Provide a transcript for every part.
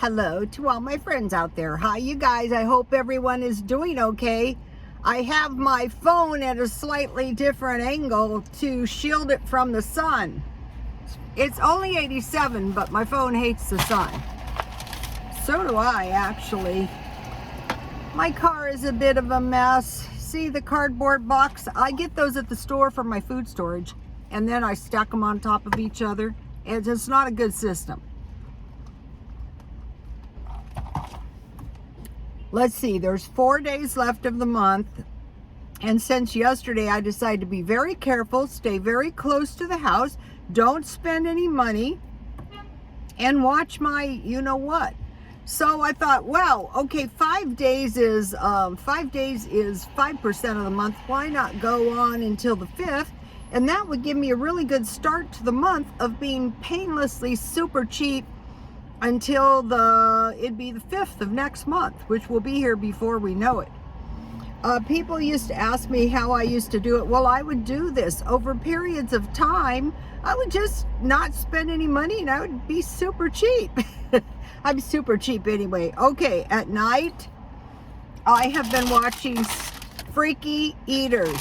hello to all my friends out there. Hi, you guys. I hope everyone is doing okay. I have my phone at a slightly different angle to shield it from the sun. It's only 87, but my phone hates the sun. So do I, actually. My car is a bit of a mess. See the cardboard box? I get those at the store for my food storage, and then I stack them on top of each other. It's just not a good system. Let's see, there's 4 days left of the month. And since yesterday, I decided to be very careful, stay very close to the house, don't spend any money, and watch my you-know-what. So I thought, well, okay, 5 days is 5% of the month. Why not go on until the 5th? And that would give me a really good start to the month of being painlessly super cheap until it'd be the 5th of next month, which will be here before we know it. People used to ask me how I used to do it. Well, I would do this over periods of time. I would just not spend any money and I would be super cheap. I'm super cheap anyway. Okay, at night, I have been watching Freaky Eaters.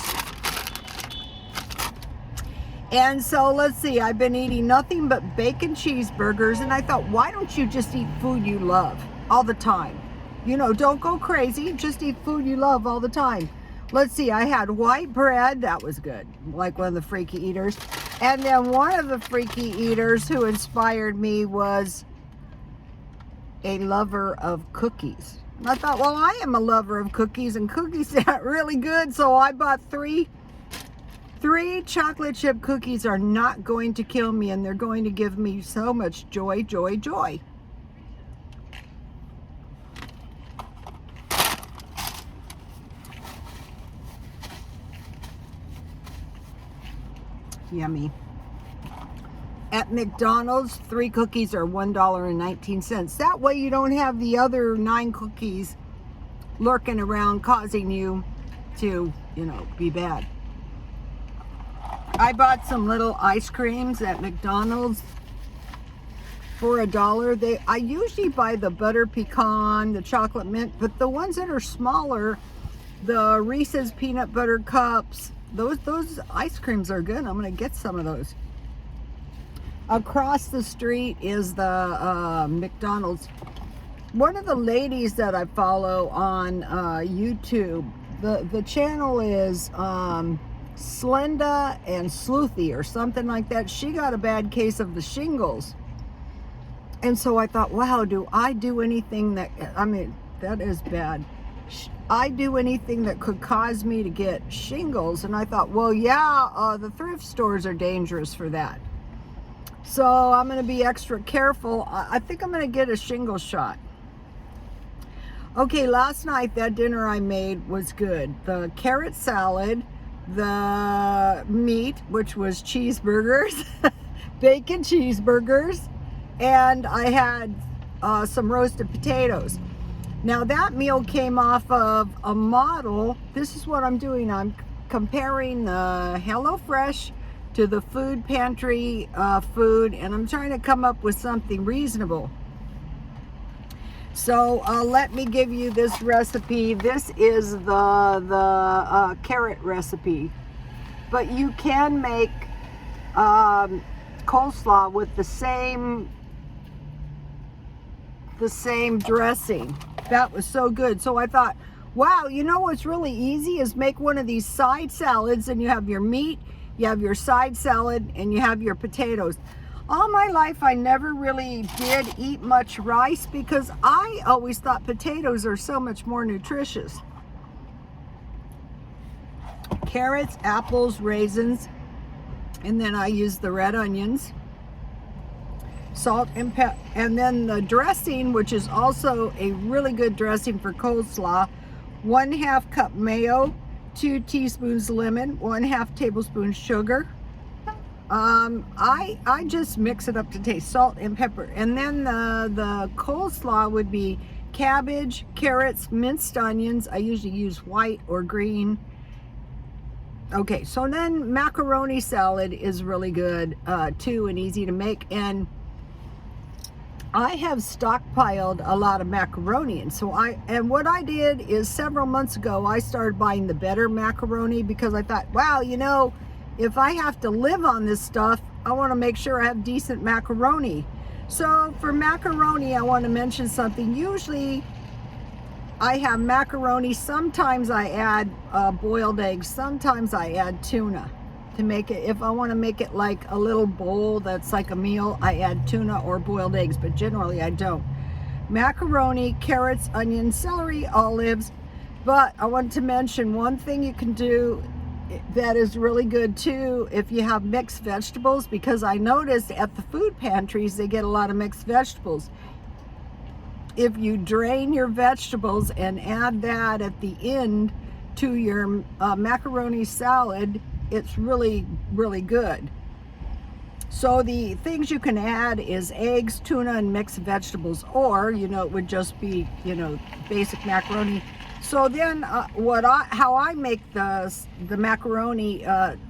And so let's see, I've been eating nothing but bacon cheeseburgers, and I thought, why don't you just eat food you love all the time? You know, don't go crazy, just eat food you love all the time. Let's see, I had white bread, that was good, like one of the Freaky Eaters. And then one of the Freaky Eaters who inspired me was a lover of cookies. And I thought, well, I am a lover of cookies, and cookies sound really good, so I bought three chocolate chip cookies. Are not going to kill me, and they're going to give me so much joy, joy, joy. Yummy. At McDonald's, 3 cookies are $1.19. That way you don't have the other 9 cookies lurking around causing you to, be bad. I bought some little ice creams at McDonald's for $1. I usually buy the butter pecan, the chocolate mint, but the ones that are smaller, the Reese's peanut butter cups, those ice creams are good. I'm gonna get some of those. Across the street is the McDonald's. One of the ladies that I follow on YouTube, the channel is Slenda and Sleuthy or something like that. She got a bad case of the shingles. And so I thought, wow, do I do anything that is bad. I do anything that could cause me to get shingles. And I thought, well, yeah, the thrift stores are dangerous for that. So I'm going to be extra careful. I think I'm going to get a shingle shot. Okay, last night that dinner I made was good. The carrot salad, the meat, which was cheeseburgers, bacon cheeseburgers, and I had some roasted potatoes. Now that meal came off of a model. This is what I'm doing. I'm comparing the HelloFresh to the food pantry food, and I'm trying to come up with something reasonable. So let me give you this recipe. This is the carrot recipe, but you can make coleslaw with the same dressing. That was so good. So I thought, wow, you know what's really easy is make one of these side salads, and you have your meat, you have your side salad, and you have your potatoes. All my life, I never really did eat much rice because I always thought potatoes are so much more nutritious. Carrots, apples, raisins, and then I use the red onions, salt and pepper, and then the dressing, which is also a really good dressing for coleslaw. 1/2 cup mayo, 2 teaspoons lemon, 1/2 tablespoon sugar. I just mix it up to taste, salt and pepper. And then the coleslaw would be cabbage, carrots, minced onions. I usually use white or green. Okay, so then macaroni salad is really good too, and easy to make. And I have stockpiled a lot of macaroni, and what I did is several months ago I started buying the better macaroni because I thought, wow, if I have to live on this stuff, I want to make sure I have decent macaroni. So for macaroni, I want to mention something. Usually I have macaroni. Sometimes I add boiled eggs. Sometimes I add tuna to make it. If I want to make it like a little bowl that's like a meal, I add tuna or boiled eggs, but generally I don't. Macaroni, carrots, onions, celery, olives. But I want to mention one thing you can do that is really good too if you have mixed vegetables, because I noticed at the food pantries they get a lot of mixed vegetables. If you drain your vegetables and add that at the end to your macaroni salad, it's really, really good. So the things you can add is eggs, tuna, and mixed vegetables, or it would just be basic macaroni. So then how I make the macaroni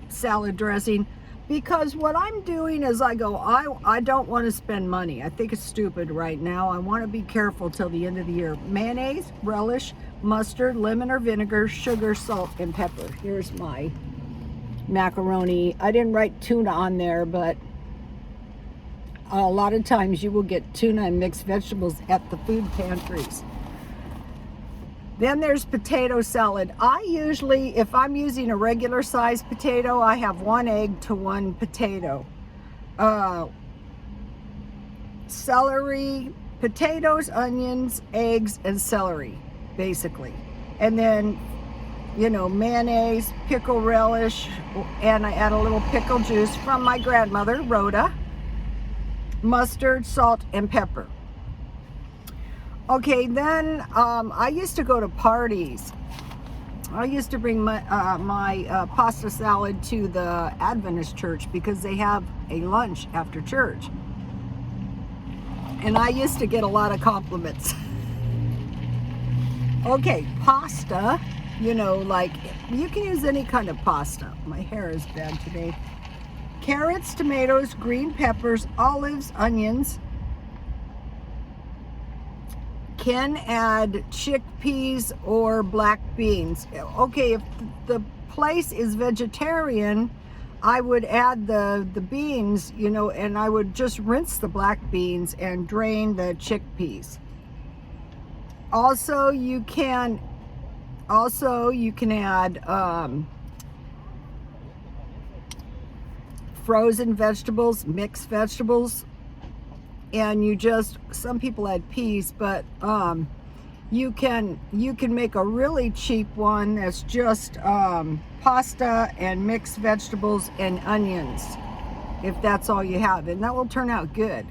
salad dressing, because what I'm doing is I don't want to spend money. I think it's stupid right now. I want to be careful till the end of the year. Mayonnaise, relish, mustard, lemon or vinegar, sugar, salt, and pepper. Here's my macaroni. I didn't write tuna on there, but a lot of times you will get tuna and mixed vegetables at the food pantries. Then there's potato salad. I usually, if I'm using a regular sized potato, I have 1 egg to 1 potato. Celery, potatoes, onions, eggs, and celery, basically. And then, mayonnaise, pickle relish, and I add a little pickle juice from my grandmother, Rhoda, mustard, salt, and pepper. Okay, then I used to go to parties. I used to bring my pasta salad to the Adventist church because they have a lunch after church. And I used to get a lot of compliments. Okay, pasta, like you can use any kind of pasta. My hair is bad today. Carrots, tomatoes, green peppers, olives, onions. Can add chickpeas or black beans. Okay, if the place is vegetarian, I would add the beans, and I would just rinse the black beans and drain the chickpeas. Also, you can add frozen vegetables, mixed vegetables. And some people add peas, but you can make a really cheap one that's just pasta and mixed vegetables and onions, if that's all you have, and that will turn out good.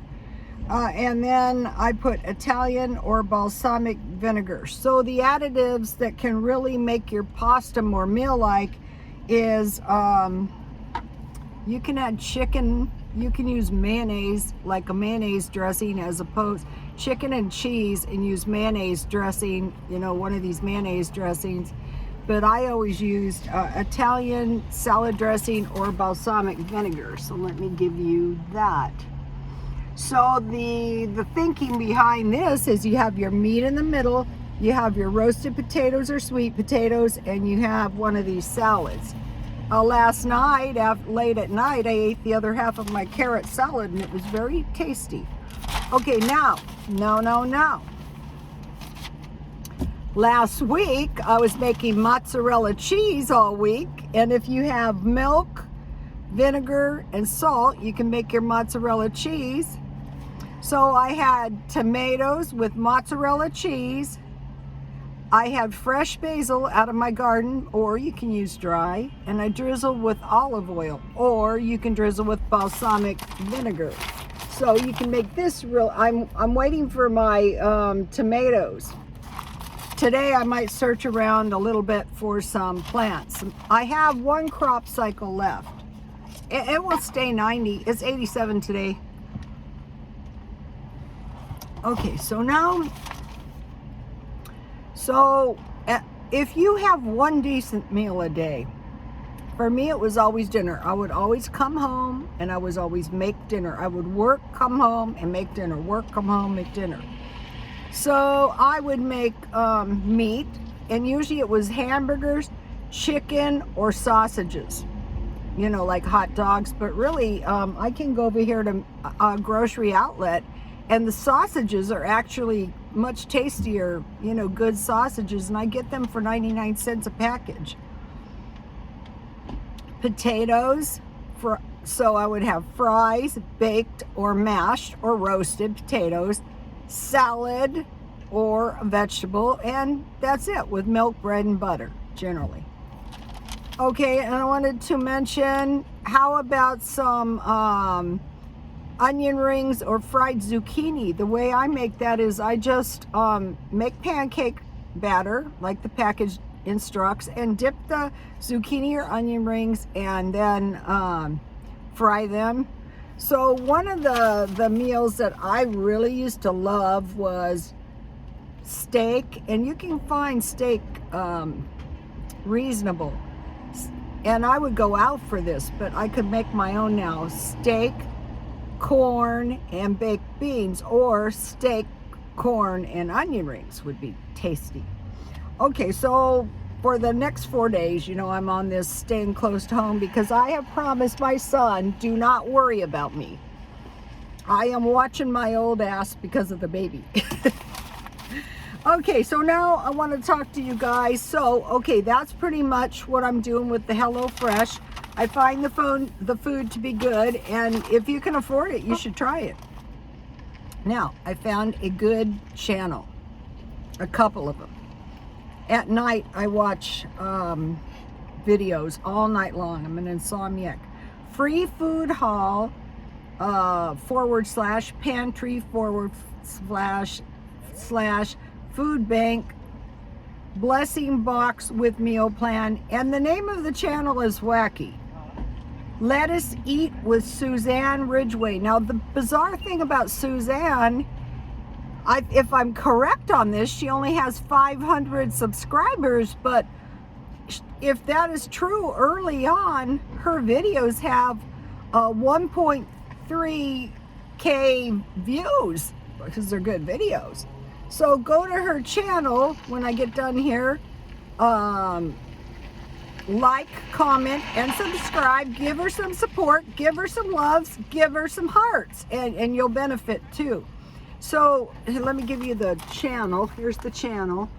And then I put Italian or balsamic vinegar. So the additives that can really make your pasta more meal-like is you can add chicken. You can use mayonnaise, like a mayonnaise dressing, as opposed chicken and cheese, and use mayonnaise dressing, one of these mayonnaise dressings. But I always used Italian salad dressing or balsamic vinegar. So let me give you that. So the thinking behind this is you have your meat in the middle, you have your roasted potatoes or sweet potatoes, and you have one of these salads. Last night, late at night, I ate the other half of my carrot salad, and it was very tasty. Okay, now. Last week, I was making mozzarella cheese all week, and if you have milk, vinegar, and salt, you can make your mozzarella cheese. So I had tomatoes with mozzarella cheese. I had fresh basil out of my garden, or you can use dry, and I drizzled with olive oil, or you can drizzle with balsamic vinegar. So you can make this I'm waiting for my tomatoes. Today I might search around a little bit for some plants. I have 1 crop cycle left. It will stay 90. It's 87 today. Okay, so now, if you have 1 decent meal a day, For me, it was always dinner. I would always come home and I was always make dinner. I would work, come home, and make dinner. Work, come home, make dinner. So I would make meat, and usually it was hamburgers, chicken, or sausages. You know, like hot dogs. But really, I can go over here to a grocery outlet, and the sausages are actually much tastier, you know, good sausages, and I get them for 99 cents a package. Potatoes, so I would have fries, baked or mashed or roasted potatoes, salad or a vegetable, and that's it, with milk, bread, and butter, generally. Okay, and I wanted to mention, how about some onion rings or fried zucchini? The way I make that is I just make pancake batter, like the package instructs, and dip the zucchini or onion rings and then fry them. So one of the meals that I really used to love was steak, and you can find steak reasonable, and I would go out for this, but I could make my own now. Steak, corn, and baked beans, or steak, corn, and onion rings would be tasty. Okay, so for the next 4 days, you know, I'm on this staying close to home because I have promised my son, do not worry about me. I am watching my old ass because of the baby. Okay, so now I want to talk to you guys. So, okay, that's pretty much what I'm doing with the HelloFresh. I find the food to be good, and if you can afford it, you should try it. Now, I found a good channel, a couple of them. At night, I watch videos all night long. I'm an insomniac. Free Food Hall / pantry / food bank blessing box with meal plan, and the name of the channel is wacky. Let Us Eat with Suzanne Ridgway. Now, the bizarre thing about Suzanne, if I'm correct on this, she only has 500 subscribers, but if that is true, early on, her videos have 1.3K views because they're good videos. So go to her channel when I get done here. Like, comment, and subscribe. Give her some support. Give her some loves. Give her some hearts. And you'll benefit too. So let me give you the channel. Here's the channel.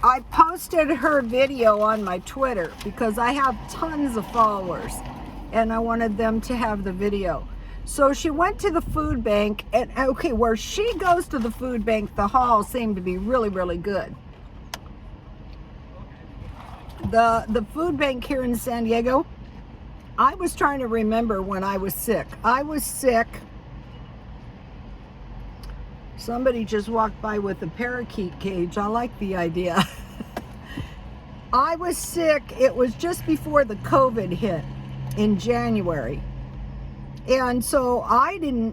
I posted her video on my Twitter because I have tons of followers and I wanted them to have the video. So she went to the food bank, and okay, where she goes to the food bank, the hall seemed to be really, really good. The food bank here in San Diego, I was trying to remember when I was sick. I was sick. Somebody just walked by with a parakeet cage. I like the idea. I was sick. It was just before the COVID hit in January. And so I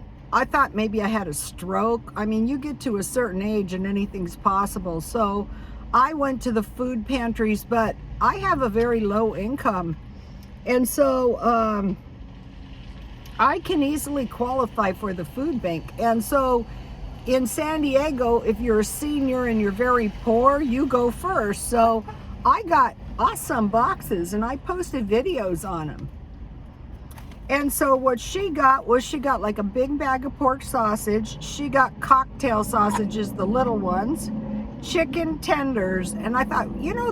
thought maybe I had a stroke. I mean, you get to a certain age and anything's possible. So I went to the food pantries, but I have a very low income. And so I can easily qualify for the food bank. And so in San Diego, if you're a senior and you're very poor, you go first. So I got awesome boxes and I posted videos on them. And so what she got was, she got like a big bag of pork sausage. She got cocktail sausages, the little ones, chicken tenders. And I thought, you know,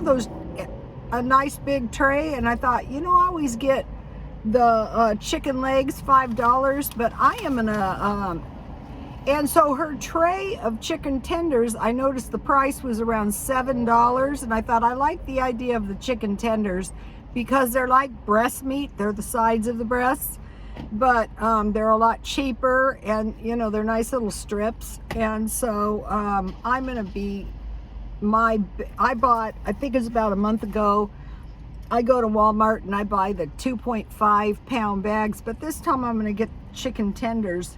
a nice big tray. And I thought, you know, I always get the chicken legs, $5, but I am gonna, and so her tray of chicken tenders, I noticed the price was around $7. And I thought, I like the idea of the chicken tenders because they're like breast meat. They're the sides of the breasts, but they're a lot cheaper, and you know, they're nice little strips. And so I'm gonna be I bought, I think it's about a month ago, I go to Walmart and I buy the 2.5 pound bags, but this time I'm gonna get chicken tenders.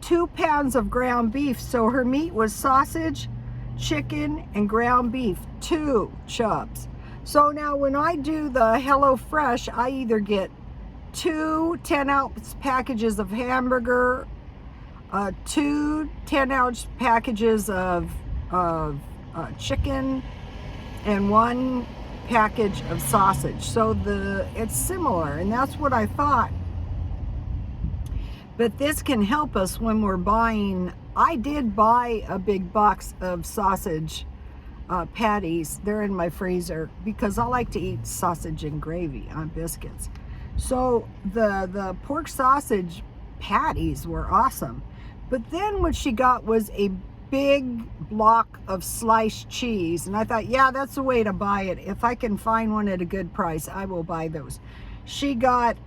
2 pounds of ground beef. So her meat was sausage, chicken, and ground beef, 2 chubs. So now when I do the HelloFresh, I either get 2 10-ounce packages of hamburger, 2 10-ounce packages of chicken, and 1 package of sausage. So it's similar, and that's what I thought. But this can help us when we're buying. I did buy a big box of sausage patties. They're in my freezer because I like to eat sausage and gravy on biscuits. So the pork sausage patties were awesome. But then what she got was a big block of sliced cheese, and I thought, yeah, that's the way to buy it. If I can find one at a good price, I will buy those. She got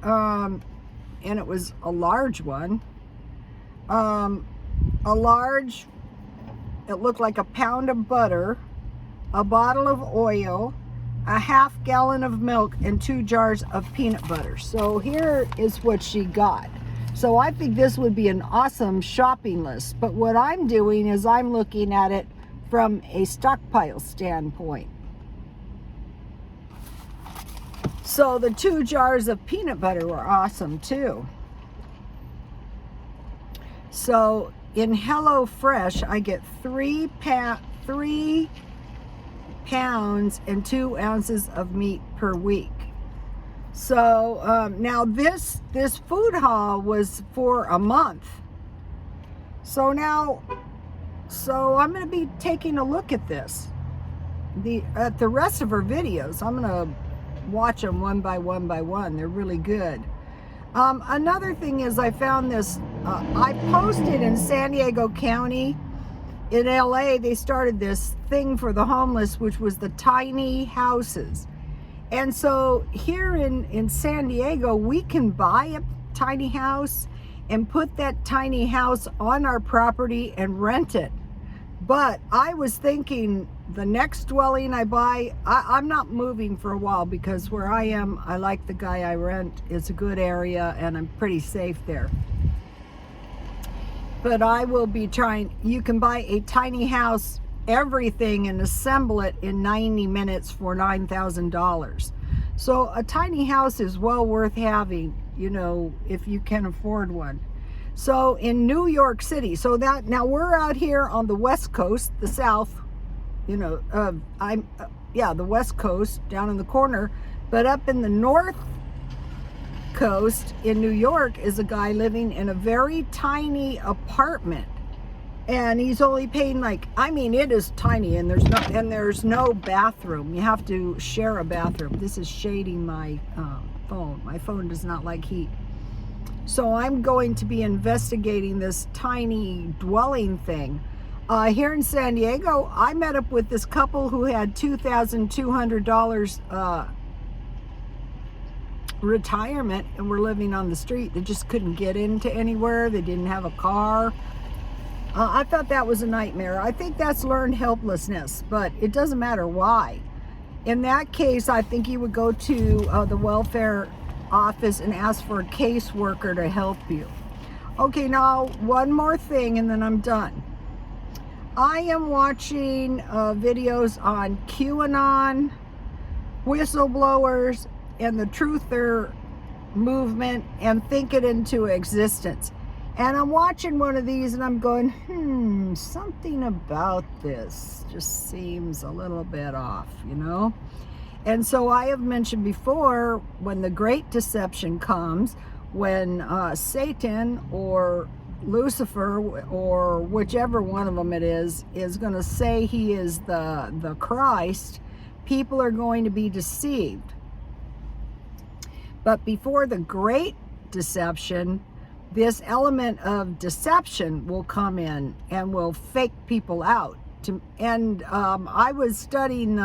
and it was a large one, it looked like a pound of butter, a bottle of oil, a half gallon of milk, and 2 jars of peanut butter. So here is what she got. So I think this would be an awesome shopping list. But what I'm doing is I'm looking at it from a stockpile standpoint. So the 2 jars of peanut butter were awesome too. So in HelloFresh, I get 3 pounds and 2 ounces of meat per week. So now this food haul was for a month. So I'm going to be taking a look at this. At the rest of her videos, I'm going to watch them one by one. They're really good. Another thing is I found this. I posted in San Diego County. In LA, they started this thing for the homeless, which was the tiny houses. And so here in San Diego, we can buy a tiny house and put that tiny house on our property and rent it. But I was thinking the next dwelling I buy, I'm not moving for a while because where I am, I like the guy I rent. It's a good area and I'm pretty safe there. But I will be trying, you can buy a tiny house, everything, and assemble it in 90 minutes for $9,000. So a tiny house is well worth having, you know, if you can afford one. So in New York City, so that now we're out here on the West Coast, the South, you know, the West Coast down in the corner, but up in the North Coast in New York is a guy living in a very tiny apartment, and he's only paying like, I mean, it is tiny, and there's no bathroom. You have to share a bathroom. This is shading my phone. My phone does not like heat. So I'm going to be investigating this tiny dwelling thing. Here in San Diego, I met up with this couple who had $2,200 retirement and were living on the street. They just couldn't get into anywhere. They didn't have a car. I thought that was a nightmare. I think that's learned helplessness, but it doesn't matter why. In that case, I think you would go to the welfare office and ask for a caseworker to help you. Okay, now one more thing and then I'm done. I am watching videos on QAnon, whistleblowers, and the truther movement, and think it into existence. And I'm watching one of these and I'm going, something about this just seems a little bit off, you know? And so I have mentioned before, when the great deception comes, when Satan or Lucifer or whichever one of them it is going to say he is the Christ, people are going to be deceived. But before the great deception, this element of deception will come in and will fake people out. I was studying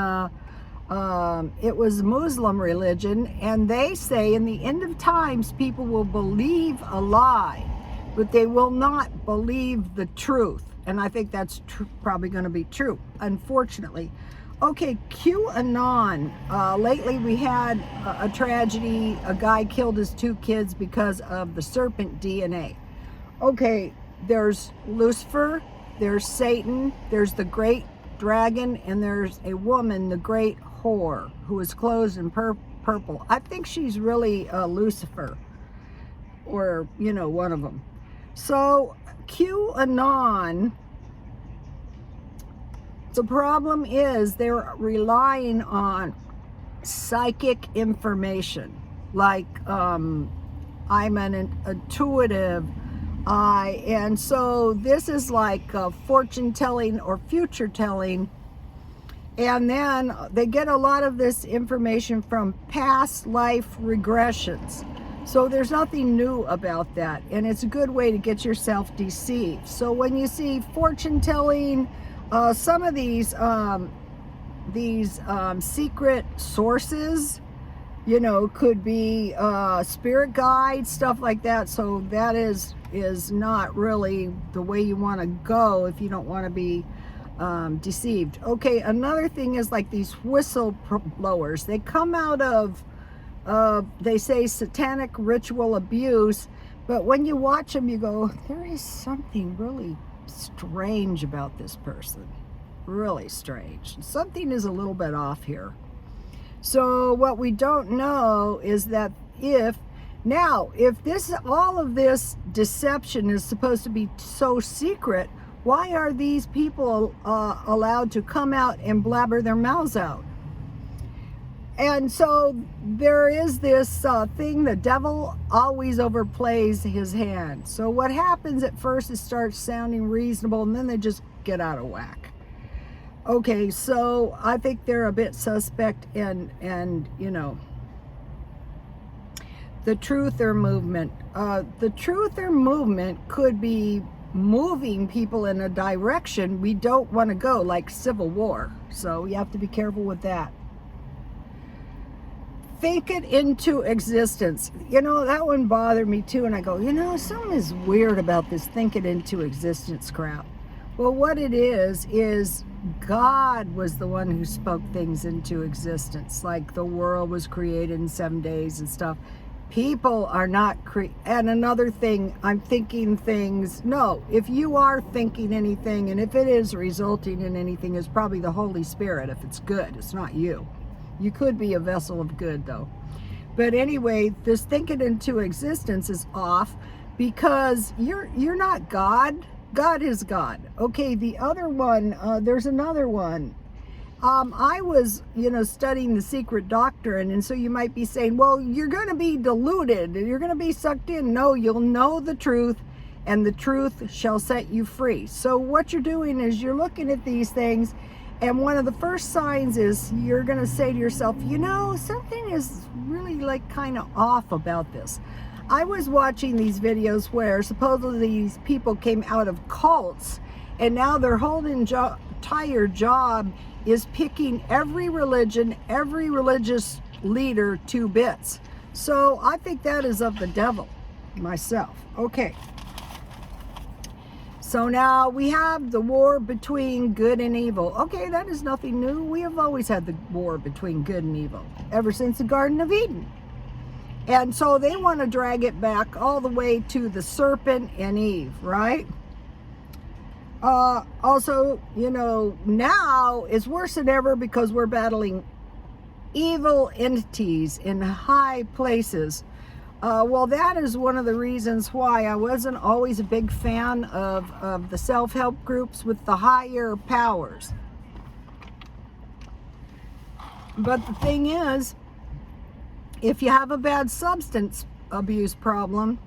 it was Muslim religion, and they say in the end of times people will believe a lie, but they will not believe the truth. And I think that's probably going to be true, unfortunately. Okay, QAnon. Lately we had a tragedy. A guy killed his 2 kids because of the serpent DNA. Okay, there's Lucifer, there's Satan, there's the great dragon, and there's a woman, the great whore, who is clothed in purple. I think she's really Lucifer, or, you know, one of them. So QAnon, the problem is they're relying on psychic information. Like, I'm an intuitive, and so this is like fortune telling or future telling. And then they get a lot of this information from past life regressions. So there's nothing new about that. And it's a good way to get yourself deceived. So when you see fortune telling, some of these secret sources, you know, could be spirit guides, stuff like that. So that is not really the way you want to go if you don't want to be deceived. Okay, another thing is like these whistleblowers. They come out of, they say satanic ritual abuse, but when you watch them, you go, there is something really strange about this person. Really strange. Something is a little bit off here. So what we don't know is that if this, all of this deception is supposed to be so secret, why are these people allowed to come out and blabber their mouths out? And so there is this thing, the devil always overplays his hand. So what happens at first, it starts sounding reasonable, and then they just get out of whack. Okay, so I think they're a bit suspect, and you know, the truther movement. The truther movement could be moving people in a direction we don't want to go, like civil war. So you have to be careful with that. Think it into existence. You know, that one bothered me too, and I go, you know, something is weird about this think it into existence crap. Well, what it is God was the one who spoke things into existence, like the world was created in 7 days and stuff. People are not and another thing, I'm thinking things. No, if you are thinking anything, and if it is resulting in anything, it's probably the Holy Spirit. If it's good, it's not you. You could be a vessel of good, though. But anyway, this thinking into existence is off, because you're not God. God is God. Okay, the other one, there's another one. I was, you know, studying the secret doctrine, and so you might be saying, well, you're going to be deluded, you're going to be sucked in. No, you'll know the truth, and the truth shall set you free. So what you're doing is you're looking at these things, and one of the first signs is you're going to say to yourself, you know, something is really like kind of off about this. I was watching these videos where supposedly these people came out of cults, and now their whole entire job is picking every religion, every religious leader to bits. So I think that is of the devil myself. Okay. So now we have the war between good and evil. Okay, that is nothing new. We have always had the war between good and evil ever since the Garden of Eden. And so they want to drag it back all the way to the serpent and Eve, right? Also, you know, now it's worse than ever because we're battling evil entities in high places. Well, that is one of the reasons why I wasn't always a big fan of the self-help groups with the higher powers. But the thing is, if you have a bad substance abuse problem,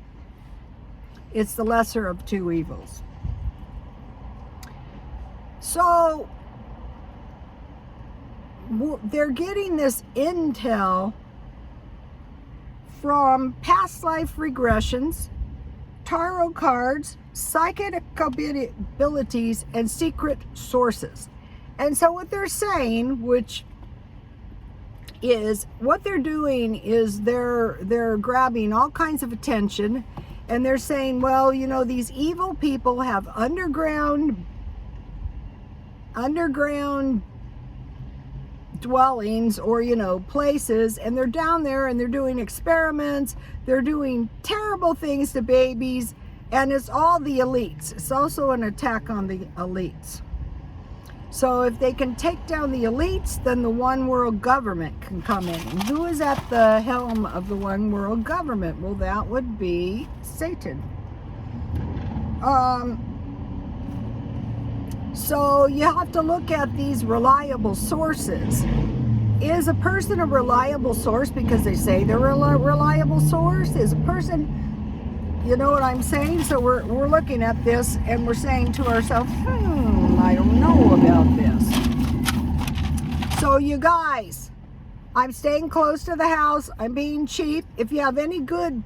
it's the lesser of two evils. So they're getting this intel from past life regressions, tarot cards, psychic abilities, and secret sources. And so what they're saying, which is what they're doing, is they're grabbing all kinds of attention, and they're saying, well, you know, these evil people have underground dwellings, or, you know, places, and they're down there and they're doing experiments, they're doing terrible things to babies, and it's all the elites. It's also an attack on the elites. So if they can take down the elites, then the one world government can come in. And who is at the helm of the one world government? Well, that would be Satan. So you have to look at these reliable sources. Is a person a reliable source because they say they're a reliable source? Is a person, you know what I'm saying? So we're looking at this and we're saying to ourselves, I don't know about this. So you guys, I'm staying close to the house. I'm being cheap. If you have any good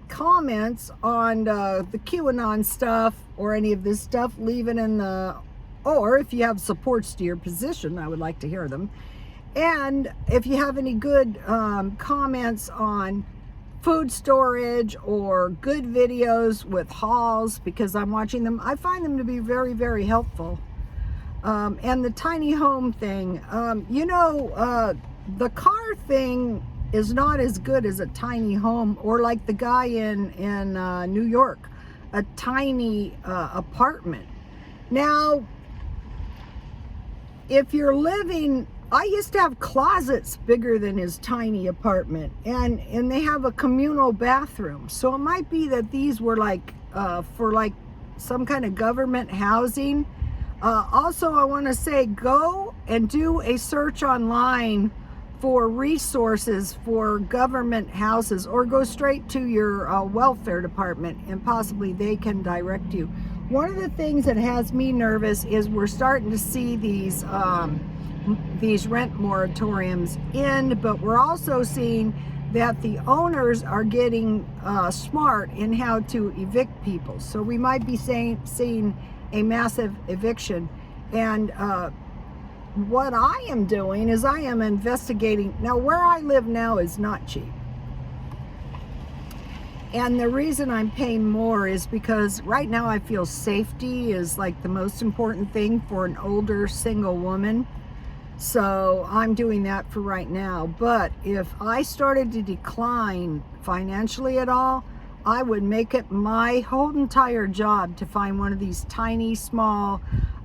comments on the QAnon stuff or any of this stuff, leave it in the, or if you have supports to your position, I would like to hear them. And if you have any good comments on food storage or good videos with hauls, because I'm watching them, I find them to be very, very helpful. And the tiny home thing, the car thing is not as good as a tiny home, or like the guy in New York, a tiny apartment. Now, if you're living, I used to have closets bigger than his tiny apartment, and they have a communal bathroom. So it might be that these were like for like some kind of government housing. Also, I want to say, go and do a search online for resources for government houses, or go straight to your welfare department and possibly they can direct you. One of the things that has me nervous is we're starting to see these rent moratoriums end, but we're also seeing that the owners are getting smart in how to evict people. So we might be seeing a massive eviction. And what I am doing is I am investigating. Now, where I live now is not cheap. And the reason I'm paying more is because right now I feel safety is like the most important thing for an older single woman. So I'm doing that for right now. But if I started to decline financially at all, I would make it my whole entire job to find one of these tiny, small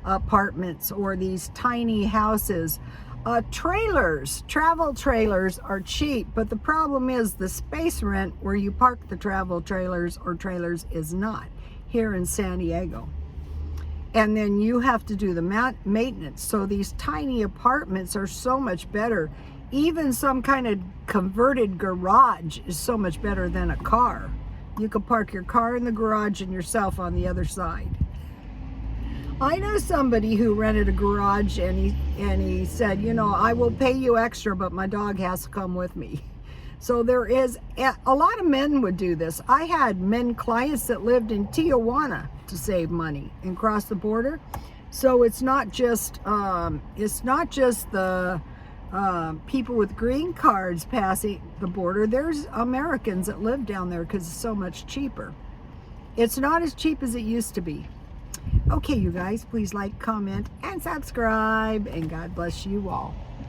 apartments or these tiny houses. Travel trailers are cheap, but the problem is the space rent where you park the travel trailers or trailers is not here in San Diego. And then you have to do the maintenance. So these tiny apartments are so much better. Even some kind of converted garage is so much better than a car. You can park your car in the garage and yourself on the other side. I know somebody who rented a garage and he said, I will pay you extra, but my dog has to come with me. So there is, a lot of men would do this. I had men clients that lived in Tijuana to save money and cross the border. So it's not just the people with green cards passing the border. There's Americans that live down there because it's so much cheaper. It's not as cheap as it used to be. Okay, you guys, please like, comment, and subscribe, and God bless you all.